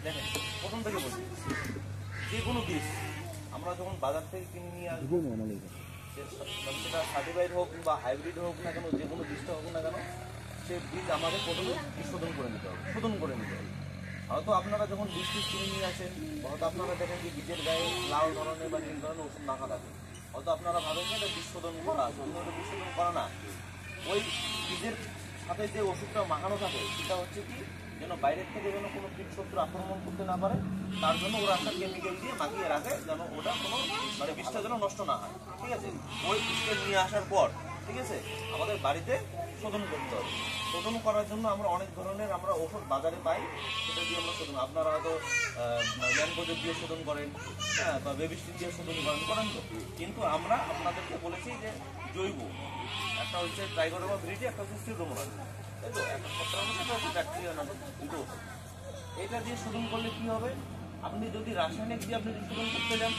দেখেন প্রথম থেকে বলছি, যে কোনো বীজ আমরা যখন বাজার থেকে কিনে নিয়ে আসবো, সেটা সার্টিফাইড হোক বা হাইব্রিড হোক না কেন, যে কোনো বীজটা হোক না কেন, সে বীজ আমাদের প্রথমে বীজ শোধন করে নিতে হবে, শোধন করে নিতে হবে। হয়তো আপনারা যখন বীজ কিনে নিয়ে আসেন, হয়তো আপনারা দেখেন যে বীজের গায়ে লাল ধরনের বা নীল ধরনের ওষুধ মাখা থাকে, হয়তো আপনারা ভাবেন যে এটা বীজ শোধন করা, কিন্তু ওটা বীজ শোধন করা না। ওই বীজের সাথে যে ওষুধটা মাখানো থাকে সেটা হচ্ছে কি, যেন বাইরের থেকে যেন কোনো কীটশত্রু আক্রমণ করতে না পারে, তার জন্য ওরা একটা কেমিক্যাল দিয়ে মাখিয়ে রাখে, যেন ওটা কোনো মানে বীজটা যেন নষ্ট না হয়। ঠিক আছে, ওই বীজটা নিয়ে আসার পর ঠিক আছে আমাদের বাড়িতে শোধন করতে হবে। শোধন করার জন্য আমরা অনেক ধরনের আমরা ওষুধ বাজারে পাই, সেটা দিয়ে আমরা শোধন, আপনারা হয়তো ল্যান্ডকোজের দিয়ে শোধন করেন, হ্যাঁ, বা বেবিস্টিন দিয়ে শোধন করেন তো, কিন্তু আমরা আপনাদেরকে বলেছি যে জৈব, একটা হচ্ছে ট্রাইকোডার্মা ভিরিডি, একটা হচ্ছে সিউডোমোনাস, তাই তো, একটা ছত্রাক ওষুধ, একটা হচ্ছে ব্যাকটেরিয়া নাশক, দুটো ওষুধ। এটা দিয়ে শোধন করলে কি হবে, আপনি যদি রাসায়নিক দিয়ে আপনি শোধন করতে যান,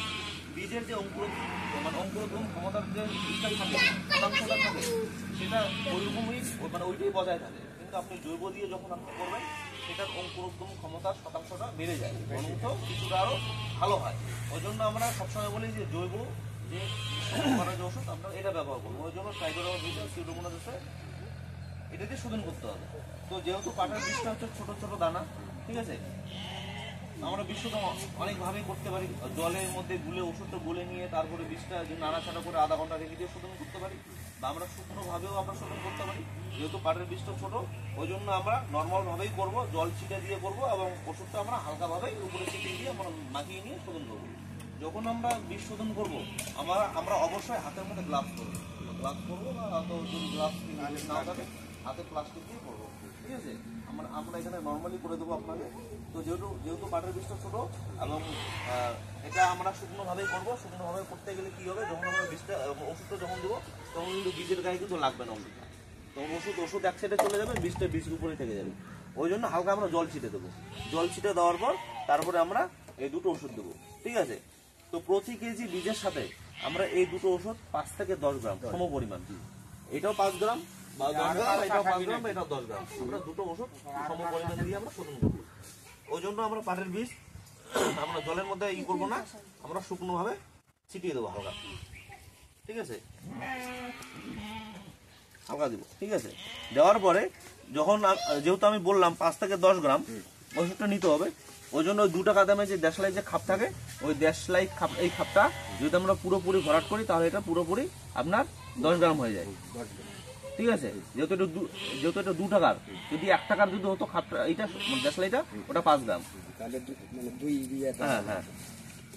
বীজের যে অঙ্কুরোদ্গম ক্ষমতার যে দিকটা থাকে, শতাংশটা থাকে, সেটা ওইরকমই মানে ওইটাই বজায় থাকে। কিন্তু আপনি জৈব দিয়ে যখন আপনি করবেন, সেটার অঙ্কুরোদ্গম ক্ষমতার শতাংশটা বেড়ে যায়, বরঞ্চ কিছুটা আরও ভালো হয়। ওই জন্য আমরা সবসময় বলি যে জৈব যে করার যে ওষুধ আমরা এটা ব্যবহার করবো। ওই জন্য ট্রাইকোডার্মা ভিরিডি, সিউডোমোনাস এটা দিয়ে শোধন করতে হবে। তো যেহেতু পাটের বীজটা হচ্ছে ছোট ছোট দানা, ঠিক আছে, আমরা বীজটা অনেকভাবেই করতে পারি। জলের মধ্যে গুলে ওষুধটা গুলে নিয়ে তারপরে বীজটা নাড়াচাড়া করে আধা ঘন্টা রেখে দিয়ে শোধন করতে পারি, বা আমরা শুকনোভাবেও আমরা শোধন করতে পারি। যেহেতু পাটের বীজটা ছোট, ওই জন্য আমরা নর্মালভাবেই করবো, জল ছিটে দিয়ে করবো, এবং ওষুধটা আমরা হালকাভাবেই উপরে ছিটিয়ে দিয়ে আমরা মাখিয়ে নিয়ে শোধন করবো। যখন আমরা বীজ শোধন করবো, আমরা অবশ্যই হাতের মধ্যে গ্লাভস করবো, বা হয়তো যদি গ্লাভস নাও থাকে হাতে প্লাস্টিক দিয়ে করবো। ঠিক আছে, আমরা এখানে নর্মালি করে দেবো আপনাকে। তো যেহেতু পাটের বীজটা ছোটো, এবং এটা আমরা শুকনোভাবেই করবো। শুকনোভাবে করতে গেলে কী হবে, যখন আমরা বীজটা ওষুধটা যখন দেবো, তখন কিন্তু বীজের গায়ে কিন্তু লাগবে না ওষুধটা, তখন ওষুধ এক সাইডে চলে যাবে, বীজের উপরে থেকে যাবে। ওই জন্য হালকা আমরা জল ছিটে দেবো। জল ছিটে দেওয়ার পর তারপরে আমরা এই দুটো ওষুধ দেবো। ঠিক আছে, তো প্রতি কেজি বীজের সাথে আমরা এই দুটো ওষুধ 5 থেকে 10 গ্রাম সম পরিমাণ, এটাও 5 গ্রাম বা 10 গ্রাম, এটাও 5 গ্রাম, এটাও 10 গ্রাম, আমরা দুটো ওষুধ সম পরিমাণ দিয়ে আমরা শোধন করবো। ওই জন্য আমরা পাটের বীজ আমরা জলের মধ্যে করবো না, আমরা শুকনোভাবে ছিটিয়ে দেবো হালকা। ঠিক আছে, হালকা দিব। ঠিক আছে, দেওয়ার পরে যখন যেহেতু আমি বললাম 5 থেকে 10 গ্রাম ওষুধটা নিতে হবে, ওই জন্য 2 টাকা দামে যে দেশলাই যে খাপ থাকে, ওই দেশলাই খাপ, এই খাপটা যদি আমরা পুরোপুরি ভরাট করি, তাহলে এটা পুরোপুরি আপনার 10 গ্রাম হয়ে যায়। ঠিক আছে, যেহেতু এটা 2 টাকার, যদি 1 টাকার যদি হতো খাপটা, এইটা দেশলাইটা, ওটা 5 গ্রাম। হ্যাঁ হ্যাঁ,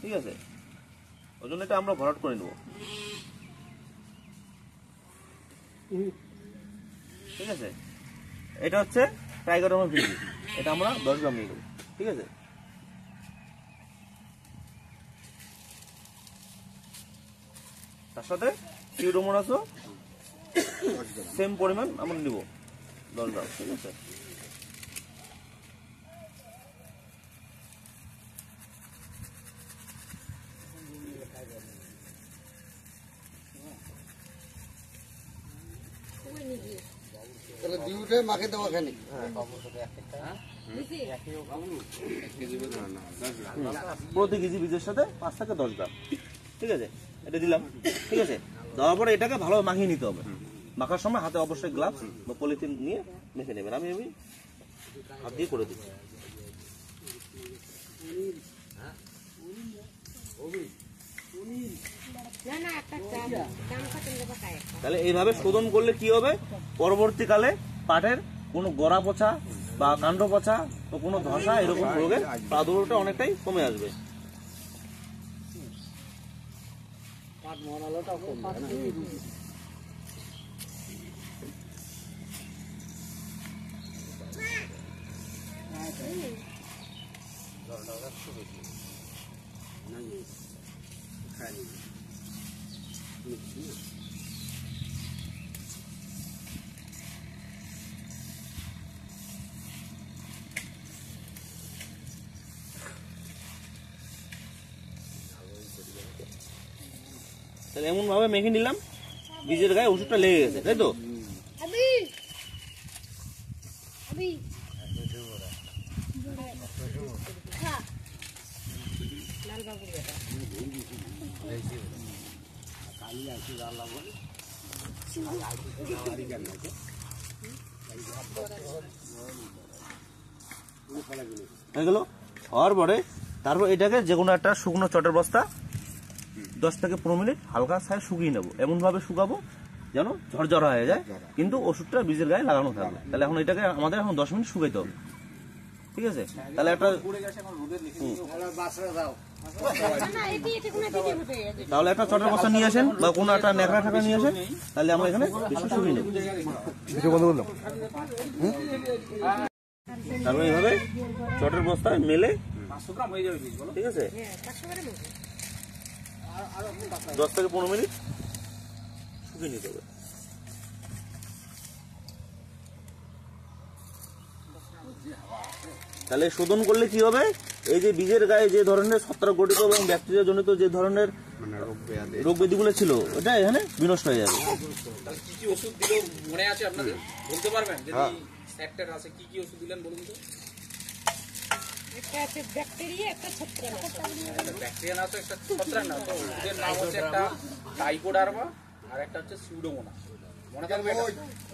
ঠিক আছে, ওই জন্য এটা আমরা ভরাট করে নেব। ঠিক আছে, এটা হচ্ছে ট্রাইকোডার্মা ভিরিডি, এটা আমরা 10 গ্রাম নিয়ে নেব। ঠিক আছে, তার সাথে সিউডোমোনাসও সেম পরিমাণ আমরা নিব, 10 গ্রাম। ঠিক আছে, প্রতি কেজি বীজের সাথে 5 থেকে 10 গ্রাম। ঠিক আছে, এটা দিলাম। ঠিক আছে, দেওয়ার পরে এটাকে ভালো মাখিয়ে নিতে হবে। মাখার সময় হাতে অবশ্যই গ্লাভস বা পলিথিন নিয়ে মেখে নেবেন। আমি হাত দিয়ে করে দিচ্ছি। তাহলে এইভাবে শোধন করলে কি হবে, পরবর্তীকালে পাটের কোনো গোড়া পচা বা কাণ্ড পচা বা কোনো ধসা এরকম রোগের প্রাদুর্ভাবটা অনেকটাই কমে আসবে। তাহলে এমন ভাবে মেখে নিলাম, বীজের গায়ে ওষুধটা লেগে গেছে, তাই তো? এগুলো হওয়ার পরে তারপর এটাকে যে কোনো একটা শুকনো চটের বস্তা 10 থেকে 15 মিনিট হালকা ছায় শুকিয়ে নেবো, এমন ভাবে শুকাবো যেন ঝরঝরা হয়ে যায়, কিন্তু ওষুধটা বীজের গায়ে লাগানো থাকবে। তাহলে এখন এটাকে আমাদের এখন 10 মিনিট শুকাইতে হবে, ঠিক আছে? তাহলে একটা তাহলে একটা চটের বস্তা নিয়ে আসেন বা কোনো একটা ন্যাকড়া ঠাকা নিয়ে আসেন, তাহলে আমরা এখানে বীজটা শুকিয়ে নেব। তারপর এইভাবে চটের বস্তায় মেলে, ঠিক আছে, 10 থেকে 15 মিনিট শুকিয়ে নিতে হবে। তাহলে শোধন করলে কি হবে, এই যে বীজের গায়ে যে ধরনের ছত্রাক গঠিত এবং ব্যাকটেরিয়া জনিত যে ধরনের রোগ ব্যাধিগুলো ছিল ওটা এখানে বিনষ্ট হয়ে যাবে। কি কি ওষুধ দিল মনে আছে আপনাদের, বলতে পারবেন? যদি সেক্টর আছে কি কি ওষুধ দিলেন বলুন তো? একটা আছে ব্যাকটেরিয়া, একটা ছত্রাকনাশক। ব্যাকটেরিয়া না তো একটা ছত্রাকনাশক, তো ওষুধের নাম হচ্ছে একটা টাইকোডার্মা আর একটা হচ্ছে সিউডোমোনাস। মনে থাকবে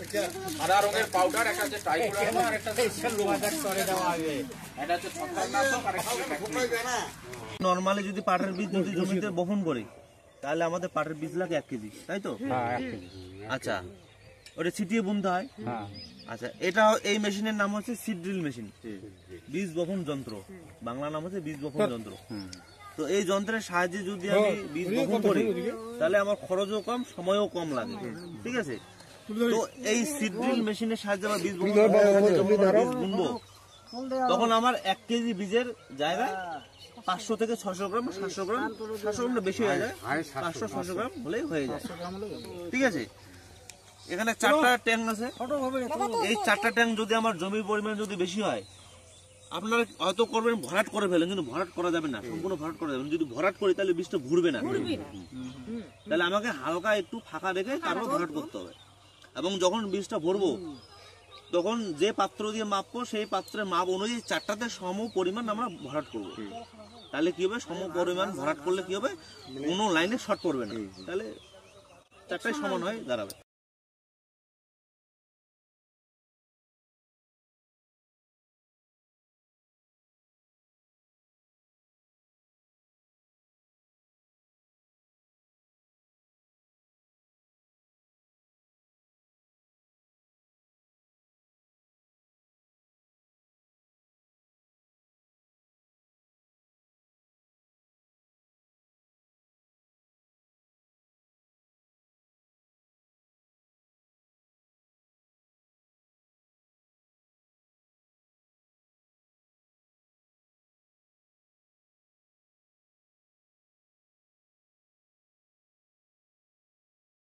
এটা সাদা রঙের পাউডার, একটা হচ্ছে টাইকোডার্মা আর একটা হচ্ছে সিউডোমোনাস করে দেওয়া হবে। এটা হচ্ছে ছত্রাকনাশক আর একটা হচ্ছে ব্যাকটেরিয়া। নরমালি যদি পাটের বীজ যদি জমিতে বপন করি তাহলে আমাদের পাটের বীজ লাগে 1 কেজি, তাই তো? আচ্ছা, ওটা ছিটিয়ে বুনতে হয়। আচ্ছা, এটা এই মেশিনের নাম হচ্ছে সিড ড্রিল মেশিন, বীজ বপন যন্ত্র, বাংলা নাম হচ্ছে বীজ বপন যন্ত্র। তো এই যন্ত্রের সাহায্যে যদি আমি বীজ বপন করি তাহলে আমার খরচও কম, সময়ও কম লাগে, ঠিক আছে? তো এই সিড ড্রিল মেশিনের সাহায্যে আমরা বীজ বপন বীজ বুনবো, তখন আমার 1 কেজি বীজের জায়গায় 500 থেকে 600 গ্রাম, 700 গ্রাম, 700 গ্রাম বেশি হয়ে যায়, 500-600 গ্রাম হলেই হয়ে যায়, ঠিক আছে? এখানে 4টা ট্যাঙ্ক আছে। এই 4টা ট্যাঙ্ক যদি আমার জমির পরিমাণ যদি বেশি হয়, আপনারা হয়তো করবেন ভরাট করে ফেলেন, কিন্তু ভরাট করা যাবে না, সম্পূর্ণ ভরাট করা যাবে না। যদি ভরাট করি তাহলে বীজটা ঘুরবে না, তাহলে আমাকে হালকা একটু ফাঁকা রেখে তারপর ভরাট করতে হবে। এবং যখন বীজটা ভরবো তখন যে পাত্র দিয়ে মাপবো সেই পাত্রের মাপ অনুযায়ী 4টাতে সম পরিমাণ আমরা ভরাট করবো। তাহলে কি হবে, সম পরিমাণ ভরাট করলে কি হবে, কোনো লাইনে শর্ট পড়বে না, তাহলে 4টাই সমান হয়ে দাঁড়াবে।